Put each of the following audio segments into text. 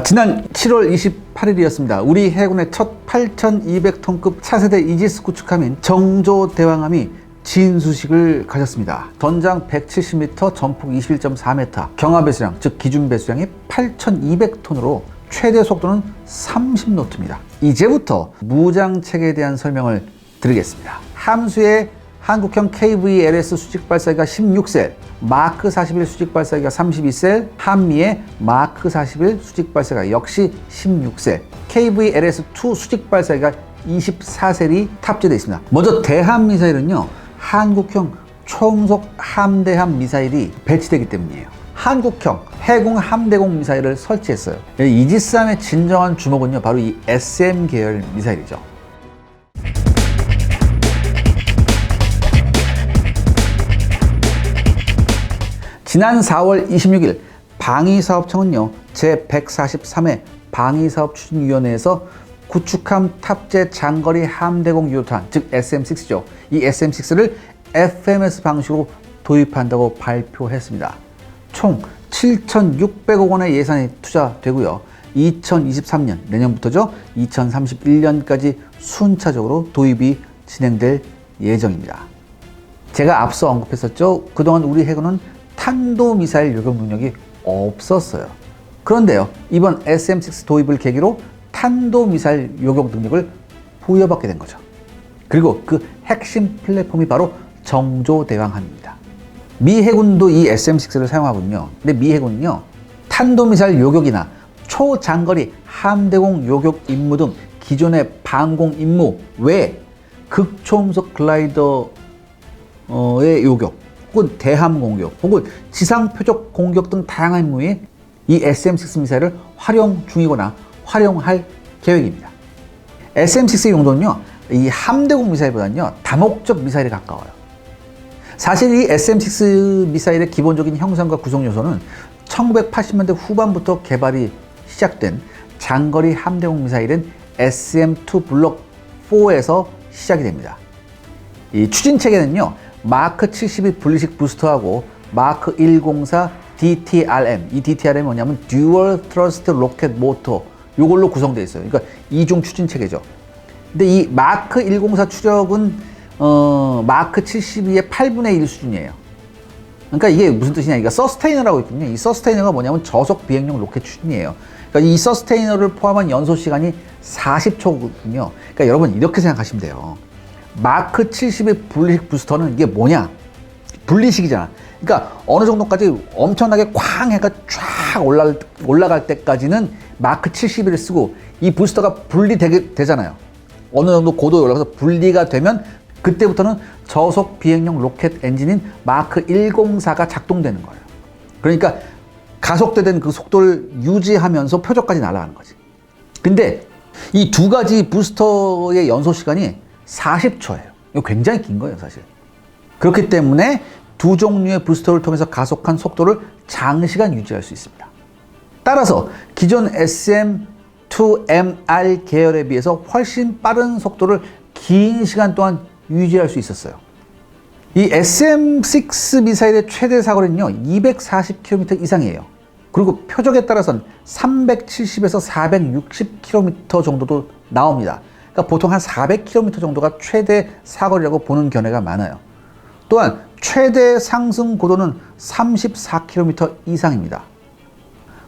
지난 7월 28일이었습니다. 우리 해군의 첫 8,200톤급 차세대 이지스 구축함인 정조대왕함이 진수식을 가졌습니다. 전장 170m, 전폭 21.4m, 경하배수량, 즉 기준배수량이 8,200톤으로 최대 속도는 30노트입니다. 이제부터 무장체계에 대한 설명을 드리겠습니다. 함수의 한국형 KVLS 수직 발사기가 16셀, 마크 41 수직 발사기가 32셀, 한미의 마크 41 수직 발사기가 역시 16셀, KVLS2 수직 발사기가 24셀이 탑재되어 있습니다. 먼저 대함 미사일은요, 한국형 초음속 함대함 미사일이 배치되기 때문이에요. 한국형 해공 함대공 미사일을 설치했어요. 이지스함의 진정한 주목은요, 바로 이 SM 계열 미사일이죠. 지난 4월 26일 방위사업청은요, 제143회 방위사업추진위원회에서 구축함 탑재 장거리 함대공 유도탄, 즉 SM6죠. 이 SM6를 FMS 방식으로 도입한다고 발표했습니다. 총 7,600억 원의 예산이 투자되고요. 2023년, 내년부터죠. 2031년까지 순차적으로 도입이 진행될 예정입니다. 제가 앞서 언급했었죠. 그동안 우리 해군은 탄도미사일 요격 능력이 없었어요. 그런데요, 이번 SM6 도입을 계기로 탄도미사일 요격 능력을 부여받게 된 거죠. 그리고 그 핵심 플랫폼이 바로 정조대왕함입니다. 미 해군도 이 SM6를 사용하거든요. 근데 미 해군은요, 탄도미사일 요격이나 초장거리 함대공 요격 임무 등 기존의 방공 임무 외에 극초음속 글라이더의 요격, 혹은 대함 공격, 혹은 지상 표적 공격 등 다양한 임무에 이 SM6 미사일을 활용 중이거나 활용할 계획입니다. SM6의 용도는요, 이 함대공 미사일보다는요, 다목적 미사일에 가까워요. 사실 이 SM6 미사일의 기본적인 형상과 구성 요소는 1980년대 후반부터 개발이 시작된 장거리 함대공 미사일인 SM2 블록 4에서 시작이 됩니다. 이 추진 체계는요, 마크 72 분리식 부스터하고 마크 104 DTRM, 이 DTRM이 뭐냐면 듀얼 트러스트 로켓 모터, 요걸로 구성되어 있어요. 그러니까 이중 추진 체계죠. 근데 이 마크 104 추력은 마크 72의 8분의 1 수준이에요. 그러니까 이게 무슨 뜻이냐, 이거 서스테이너라고 있거든요. 이 서스테이너가 뭐냐면 저속 비행용 로켓 추진이에요. 그러니까 이 서스테이너를 포함한 연소 시간이 40초거든요. 그러니까 여러분 이렇게 생각하시면 돼요. 마크 70의 분리식 부스터는 이게 뭐냐? 분리식이잖아. 그러니까 어느 정도까지 엄청나게 쾅 해가 쫙 올라갈 때까지는 마크 71을 쓰고, 이 부스터가 분리되잖아요. 어느 정도 고도에 올라가서 분리가 되면 그때부터는 저속 비행용 로켓 엔진인 마크 104가 작동되는 거예요. 그러니까 가속되는 그 속도를 유지하면서 표적까지 날아가는 거지. 근데 이 두 가지 부스터의 연소 시간이 40초예요. 이거 굉장히 긴 거예요, 사실. 그렇기 때문에 두 종류의 부스터를 통해서 가속한 속도를 장시간 유지할 수 있습니다. 따라서 기존 SM2MR 계열에 비해서 훨씬 빠른 속도를 긴 시간 동안 유지할 수 있었어요. 이 SM6 미사일의 최대 사거리는요, 240km 이상이에요. 그리고 표적에 따라서는 370에서 460km 정도도 나옵니다. 그러니까 보통 한 400km 정도가 최대 사거리라고 보는 견해가 많아요. 또한 최대 상승 고도는 34km 이상입니다.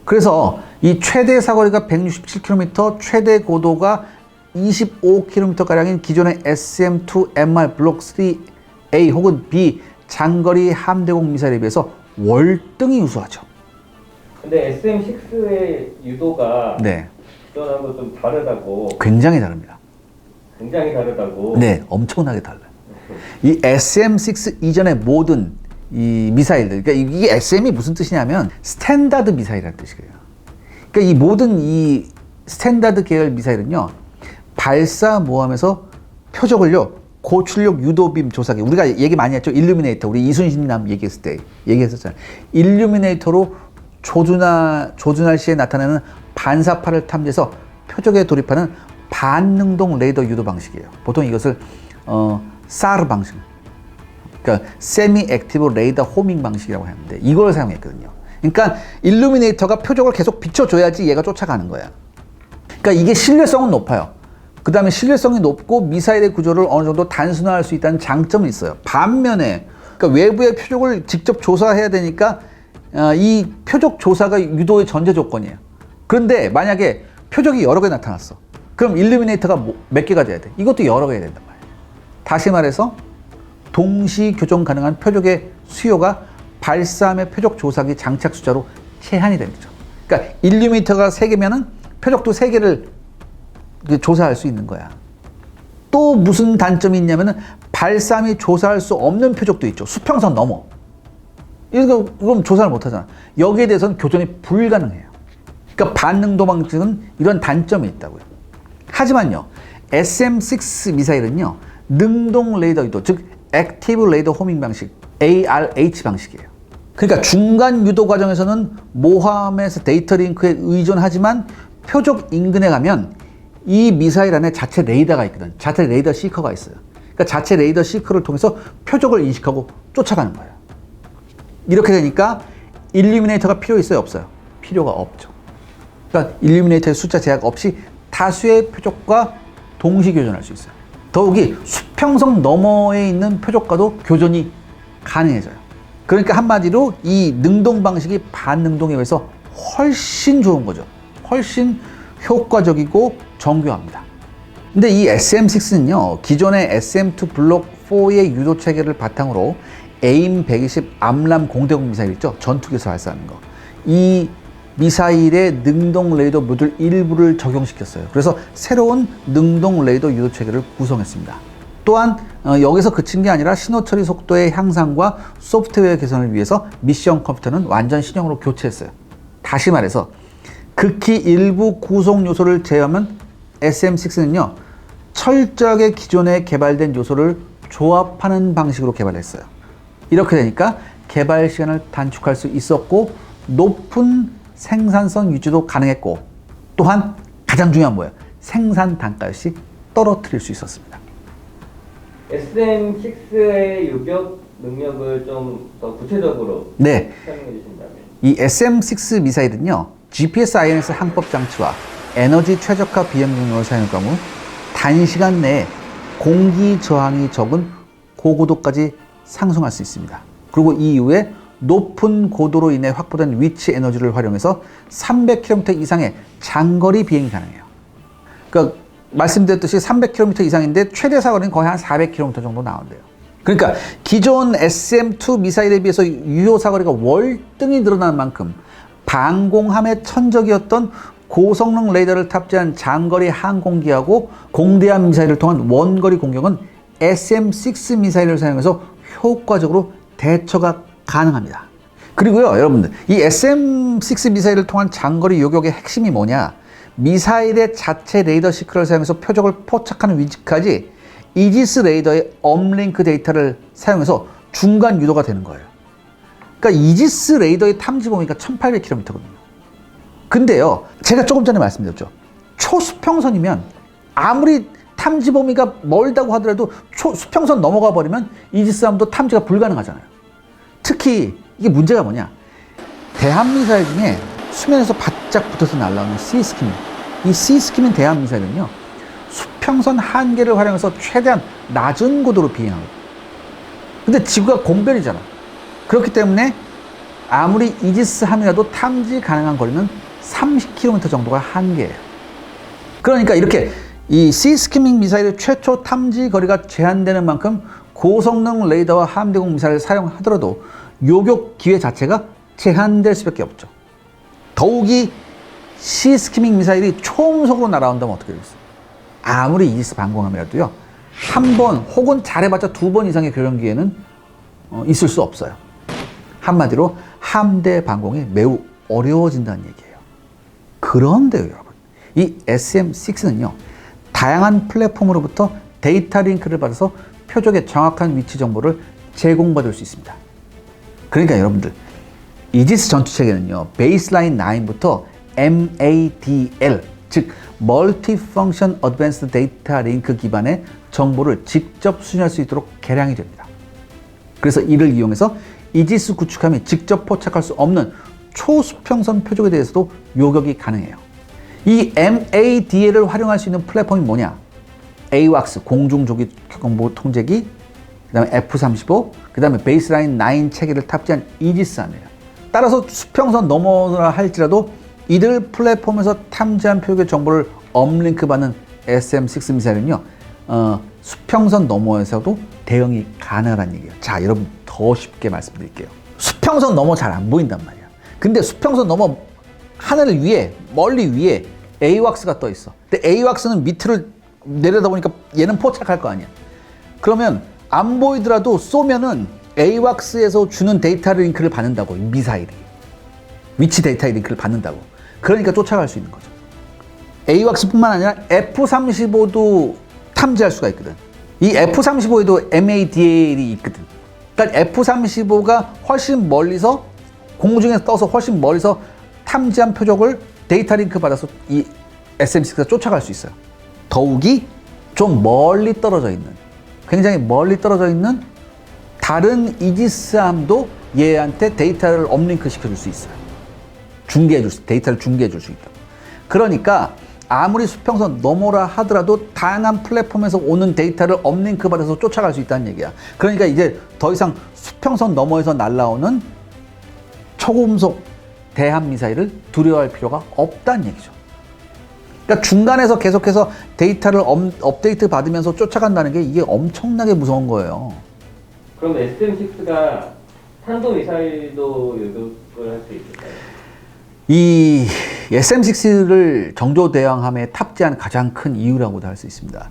그래서 이 최대 사거리가 167km, 최대 고도가 25km가량인 기존의 SM2MR 블록 3A 혹은 B 장거리 함대공 미사일에 비해서 월등히 우수하죠. 근데 SM6의 유도가 네, 기존하고 좀 다르다고. 굉장히 다릅니다. 굉장히 다르다고. 네, 엄청나게 달라요. 이 SM6 이전의 모든 이 미사일들, 그러니까 이게 SM이 무슨 뜻이냐면 스탠다드 미사일이라는 뜻이에요. 그러니까 이 모든 이 스탠다드 계열 미사일은요, 발사 모함에서 표적을요, 고출력 유도빔 조사기, 우리가 얘기 많이 했죠. 일루미네이터, 우리 이순신남 얘기했을 때 얘기했었잖아요. 일루미네이터로 조준할 시에 나타나는 반사파를 탐지해서 표적에 돌입하는 반능동 레이더 유도 방식이에요. 보통 이것을 SAR 방식, 그러니까 세미 액티브 레이더 호밍 방식이라고 하는데 이걸 사용했거든요. 그러니까 일루미네이터가 표적을 계속 비춰줘야지 얘가 쫓아가는 거야. 그러니까 이게 신뢰성은 높아요. 그 다음에 신뢰성이 높고 미사일의 구조를 어느 정도 단순화할 수 있다는 장점은 있어요. 반면에 그러니까 외부의 표적을 직접 조사해야 되니까 이 표적 조사가 유도의 전제 조건이에요. 그런데 만약에 표적이 여러 개 나타났어. 그럼 일루미네이터가 몇 개가 돼야 돼? 이것도 여러 개가 된단 말이에요. 다시 말해서 동시 교정 가능한 표적의 수요가 발사함의 표적 조사기 장착 숫자로 제한이 되는 거죠. 그러니까 일루미네이터가 3개면은 표적도 3개를 조사할 수 있는 거야. 또 무슨 단점이 있냐면은 발사함이 조사할 수 없는 표적도 있죠. 수평선 넘어. 이건 조사를 못 하잖아. 여기에 대해서는 교전이 불가능해요. 그러니까 반능도 방식은 이런 단점이 있다고요. 하지만요, SM-6 미사일은요, 능동 레이더 유도, 즉 액티브 레이더 호밍 방식, ARH 방식이에요. 그러니까 중간 유도 과정에서는 모함에서 데이터 링크에 의존하지만 표적 인근에 가면 이 미사일 안에 자체 레이더가 있거든. 자체 레이더 시커가 있어요. 그러니까 자체 레이더 시커를 통해서 표적을 인식하고 쫓아가는 거예요. 이렇게 되니까 일루미네이터가 필요 있어요, 없어요? 필요가 없죠. 그러니까 일루미네이터의 숫자 제약 없이 다수의 표적과 동시 교전할 수 있어요. 더욱이 수평선 너머에 있는 표적과도 교전이 가능해져요. 그러니까 한마디로 이 능동 방식이 반능동에 비해서 훨씬 좋은 거죠. 훨씬 효과적이고 정교합니다. 근데 이 SM-6는요, 기존의 SM-2 블록 4의 유도 체계를 바탕으로 AIM 120 암람 공대공 미사일 있죠? 전투기에서 발사하는 거. 이 미사일의 능동 레이더 모듈 일부를 적용시켰어요. 그래서 새로운 능동 레이더 유도 체계를 구성했습니다. 또한 여기서 그친 게 아니라 신호 처리 속도의 향상과 소프트웨어 개선을 위해서 미션 컴퓨터는 완전 신형으로 교체했어요. 다시 말해서 극히 일부 구성 요소를 제외하면 SM-6는요, 철저하게 기존에 개발된 요소를 조합하는 방식으로 개발했어요. 이렇게 되니까 개발 시간을 단축할 수 있었고 높은 생산성 유지도 가능했고 또한 가장 중요한 뭐예요? 생산 단가 역시 떨어뜨릴 수 있었습니다. SM-6의 유격 능력을 좀 더 구체적으로 네, 설명해 주신다면. 이 SM-6 미사일은요, GPS INS 항법 장치와 에너지 최적화 비행 능력을 사용할 경우 단시간 내에 공기 저항이 적은 고고도까지 상승할 수 있습니다. 그리고 이 이후에 높은 고도로 인해 확보된 위치 에너지를 활용해서 300km 이상의 장거리 비행이 가능해요. 그러니까 말씀드렸듯이 300km 이상인데 최대 사거리는 거의 한 400km 정도 나온대요. 그러니까 기존 SM-2 미사일에 비해서 유효 사거리가 월등히 늘어난 만큼 방공함의 천적이었던 고성능 레이더를 탑재한 장거리 항공기하고 공대함 미사일을 통한 원거리 공격은 SM-6 미사일을 사용해서 효과적으로 대처가 가능합니다. 그리고요, 여러분들, 이 SM-6 미사일을 통한 장거리 요격의 핵심이 뭐냐? 미사일의 자체 레이더 시크를 사용해서 표적을 포착하는 위치까지 이지스 레이더의 업링크 데이터를 사용해서 중간 유도가 되는 거예요. 그러니까 이지스 레이더의 탐지 범위가 1800km거든요. 근데요, 제가 조금 전에 말씀드렸죠. 초수평선이면 아무리 탐지 범위가 멀다고 하더라도 수평선 넘어가 버리면 이지스함도 탐지가 불가능하잖아요. 특히 이게 문제가 뭐냐? 대함미사일 중에 수면에서 바짝 붙어서 날아오는 시스키민. 이 시스키민 대함미사일은요, 수평선 한계를 활용해서 최대한 낮은 고도로 비행하거든요. 근데 지구가 공별이잖아. 그렇기 때문에 아무리 이지스 함이라도 탐지 가능한 거리는 30km 정도가 한계예요. 그러니까 이렇게 이 시스키밍 미사일의 최초 탐지 거리가 제한되는 만큼 고성능 레이더와 함대공 미사일을 사용하더라도 요격 기회 자체가 제한될 수밖에 없죠. 더욱이 시스키밍 미사일이 초음속으로 날아온다면 어떻게 되겠어요? 아무리 이지스 방공함이라도요, 한 번 혹은 잘해봤자 2번 이상의 교전 기회는 있을 수 없어요. 한마디로 함대 방공이 매우 어려워진다는 얘기예요. 그런데요, 여러분, 이 SM-6는요, 다양한 플랫폼으로부터 데이터 링크를 받아서 표적의 정확한 위치 정보를 제공받을 수 있습니다. 그러니까 여러분들, 이지스 전투체계는요, 베이스라인 9부터 MADL, 즉 멀티펑션 어드밴스드 데이터 링크 기반의 정보를 직접 수신할 수 있도록 개량이 됩니다. 그래서 이를 이용해서 이지스 구축함이 직접 포착할 수 없는 초수평선 표적에 대해서도 요격이 가능해요. 이 MADA를 활용할 수 있는 플랫폼이 뭐냐? AWACS 공중조기 경보 통제기, 그 다음에 F-35, 그 다음에 베이스라인 9 체계를 탑재한 이지스함이에요. 따라서 수평선 너머라 할지라도 이들 플랫폼에서 탐지한 표적의 정보를 업링크 받는 SM-6 미사일은요, 수평선 너머에서도 대응이 가능하다는 얘기예요. 자, 여러분 더 쉽게 말씀드릴게요. 수평선 너머 잘 안 보인단 말이야. 근데 수평선 너머 하늘 위에, 멀리 위에 AWACS가 떠 있어. 근데 AWACS는 밑을 내려다 보니까 얘는 포착할 거 아니야. 그러면 안 보이더라도 쏘면은 AWACS에서 주는 데이터 링크를 받는다고, 미사일이. 위치 데이터 링크를 받는다고. 그러니까 쫓아갈 수 있는 거죠. AWACS뿐만 아니라 F-35도 탐지할 수가 있거든. 이 F-35에도 MADAL이 있거든. 그러니까 F-35가 훨씬 멀리서, 공중에서 떠서 훨씬 멀리서 탐지한 표적을 데이터 링크 받아서 이 SM-6가 쫓아갈 수 있어요. 더욱이 좀 멀리 떨어져 있는, 굉장히 멀리 떨어져 있는 다른 이지스함도 얘한테 데이터를 업링크 시켜줄 수 있어요. 데이터를 중계해 줄 수 있다. 그러니까 아무리 수평선 너머라 하더라도 다양한 플랫폼에서 오는 데이터를 업링크 받아서 쫓아갈 수 있다는 얘기야. 그러니까 이제 더 이상 수평선 너머에서 날아오는 초고음속 대함 미사일을 두려워할 필요가 없다는 얘기죠. 그러니까 중간에서 계속해서 데이터를 업데이트 받으면서 쫓아간다는 게 이게 엄청나게 무서운 거예요. 그럼 SM-6가 탄도미사일도 요격을 할 수 있을까요? 이 SM-6를 정조대왕함에 탑재한 가장 큰 이유라고도 할 수 있습니다.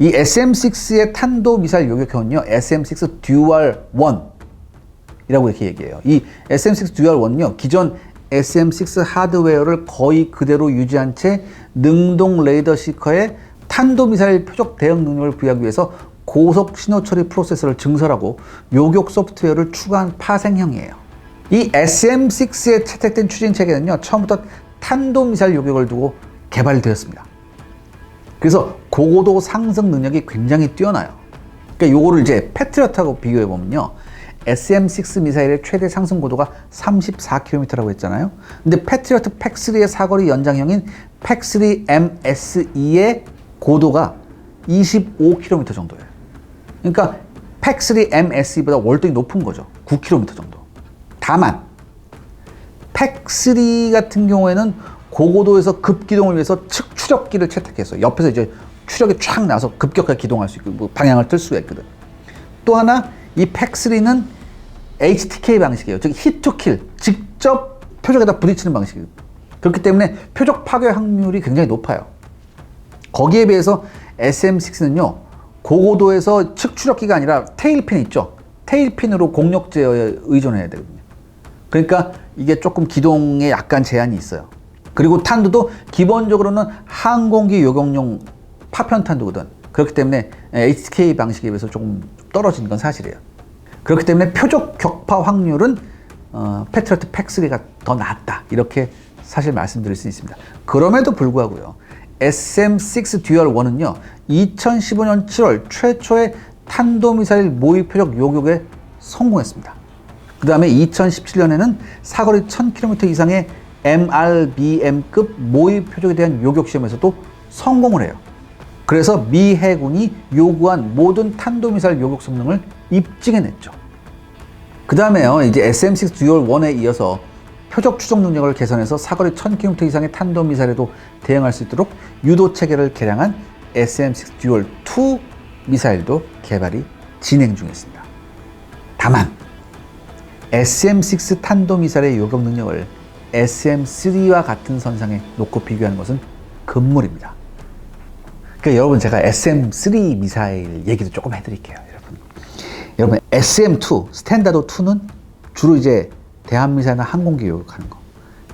이 SM-6의 탄도미사일 요격형은요, SM-6 듀얼 1이라고 이렇게 얘기해요. 이 SM-6 듀얼 1은요, 기존 SM-6 하드웨어를 거의 그대로 유지한 채 능동 레이더 시커에 탄도미사일 표적 대응 능력을 부여하기 위해서 고속 신호 처리 프로세서를 증설하고 요격 소프트웨어를 추가한 파생형이에요. 이 SM-6에 채택된 추진 체계는요, 처음부터 탄도미사일 요격을 두고 개발되었습니다. 그래서 고고도 상승 능력이 굉장히 뛰어나요. 그러니까 요거를 이제 패트리어트하고 비교해 보면요, SM-6 미사일의 최대 상승 고도가 34km라고 했잖아요. 근데 패트리어트 팩3의 사거리 연장형인 팩3 MSE의 고도가 25km 정도예요. 그러니까 팩3 MSE보다 월등히 높은 거죠. 9km 정도. 다만 팩3 같은 경우에는 고고도에서 급기동을 위해서 측 추력기를 채택했어요. 옆에서 이제 추력이 쫙 나서 급격하게 기동할 수 있고, 뭐 방향을 틀 수가 있거든. 또 하나, 이 팩3는 HTK 방식이에요. 즉 히트킬, 직접 표적에다 부딪히는 방식이에요. 그렇기 때문에 표적 파괴 확률이 굉장히 높아요. 거기에 비해서 SM-6는요, 고고도에서 측 추력기가 아니라 테일핀 있죠. 테일핀으로 공력 제어에 의존해야 되거든요. 그러니까 이게 조금 기동에 약간 제한이 있어요. 그리고 탄두도 기본적으로는 항공기 요격용 파편 탄두거든. 그렇기 때문에 HTK 방식에 비해서 조금 떨어지는 건 사실이에요. 그렇기 때문에 표적 격파 확률은 패트리어트 팩3가 더 낫다, 이렇게 사실 말씀드릴 수 있습니다. 그럼에도 불구하고요, SM-6 듀얼 1은요, 2015년 7월 최초의 탄도미사일 모의 표적 요격에 성공했습니다. 그 다음에 2017년에는 사거리 1000km 이상의 MRBM급 모의 표적에 대한 요격 시험에서도 성공을 해요. 그래서 미 해군이 요구한 모든 탄도미사일 요격 성능을 입증해냈죠. 그 다음에요, 이제 SM-6 듀얼 1에 이어서 표적 추적 능력을 개선해서 사거리 1000km 이상의 탄도미사일에도 대응할 수 있도록 유도 체계를 개량한 SM-6 듀얼 2 미사일도 개발이 진행 중이었습니다. 다만 SM-6 탄도미사일의 요격 능력을 SM-3와 같은 선상에 놓고 비교하는 것은 금물입니다. 그러니까 여러분, 제가 SM-3 미사일 얘기도 조금 해드릴게요. 여러분 SM-2, 스탠다드 2는 주로 이제 대한미사일이나 항공기 요격하는 거.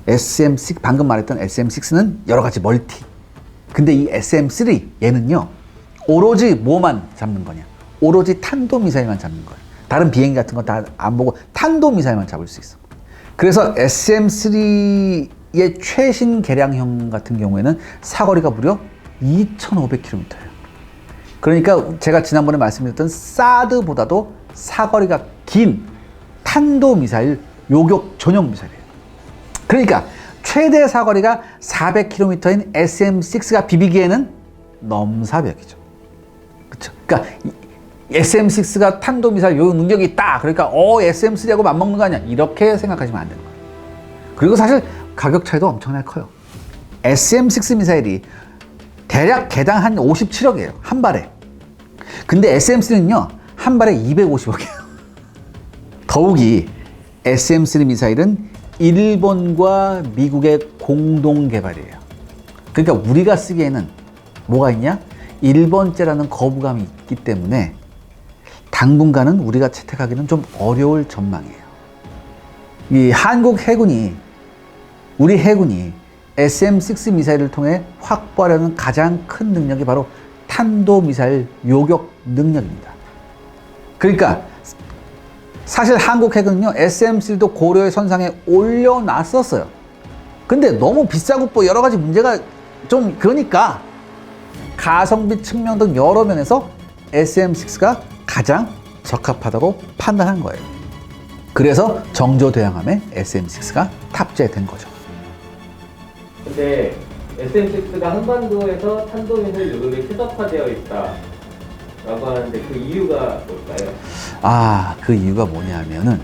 SM-6, 방금 말했던 SM-6는 여러 가지 멀티. 근데 이 SM-3, 얘는요, 오로지 뭐만 잡는 거냐? 오로지 탄도미사일만 잡는 거예요. 다른 비행기 같은 거 다 안 보고 탄도미사일만 잡을 수 있어. 그래서 SM-3의 최신 개량형 같은 경우에는 사거리가 무려 2,500km예요. 그러니까 제가 지난번에 말씀드렸던 사드보다도 사거리가 긴 탄도미사일 요격 전용 미사일이에요. 그러니까 최대 사거리가 400km인 SM6가 비비기에는 넘사벽이죠. 그렇죠. 그러니까 SM6가 탄도미사일 요 능력이 있다. 그러니까 SM3하고 맞먹는 거 아니야. 이렇게 생각하시면 안 되는 거예요. 그리고 사실 가격 차이도 엄청나게 커요. SM6 미사일이 대략 개당 한 57억이에요. 한 발에. 근데 SM3는요. 한 발에 250억이에요. 더욱이 SM3 미사일은 일본과 미국의 공동 개발이에요. 그러니까 우리가 쓰기에는 뭐가 있냐? 일본제라는 거부감이 있기 때문에 당분간은 우리가 채택하기는 좀 어려울 전망이에요. 이 한국 해군이, 우리 해군이 SM6 미사일을 통해 확보하려는 가장 큰 능력이 바로 탄도미사일 요격 능력입니다. 그러니까 사실 한국 해군은요, SM3도 고려의 선상에 올려놨었어요. 근데 너무 비싸고 뭐 여러 가지 문제가 좀 그러니까 가성비 측면 등 여러 면에서 SM6가 가장 적합하다고 판단한 거예요. 그래서 정조대왕함에 SM6가 탑재된 거죠. 근데 SM6가 한반도에서 탄도미사일 요격에 최적화되어 있다 라고 하는데 그 이유가 뭘까요? 그 이유가 뭐냐면은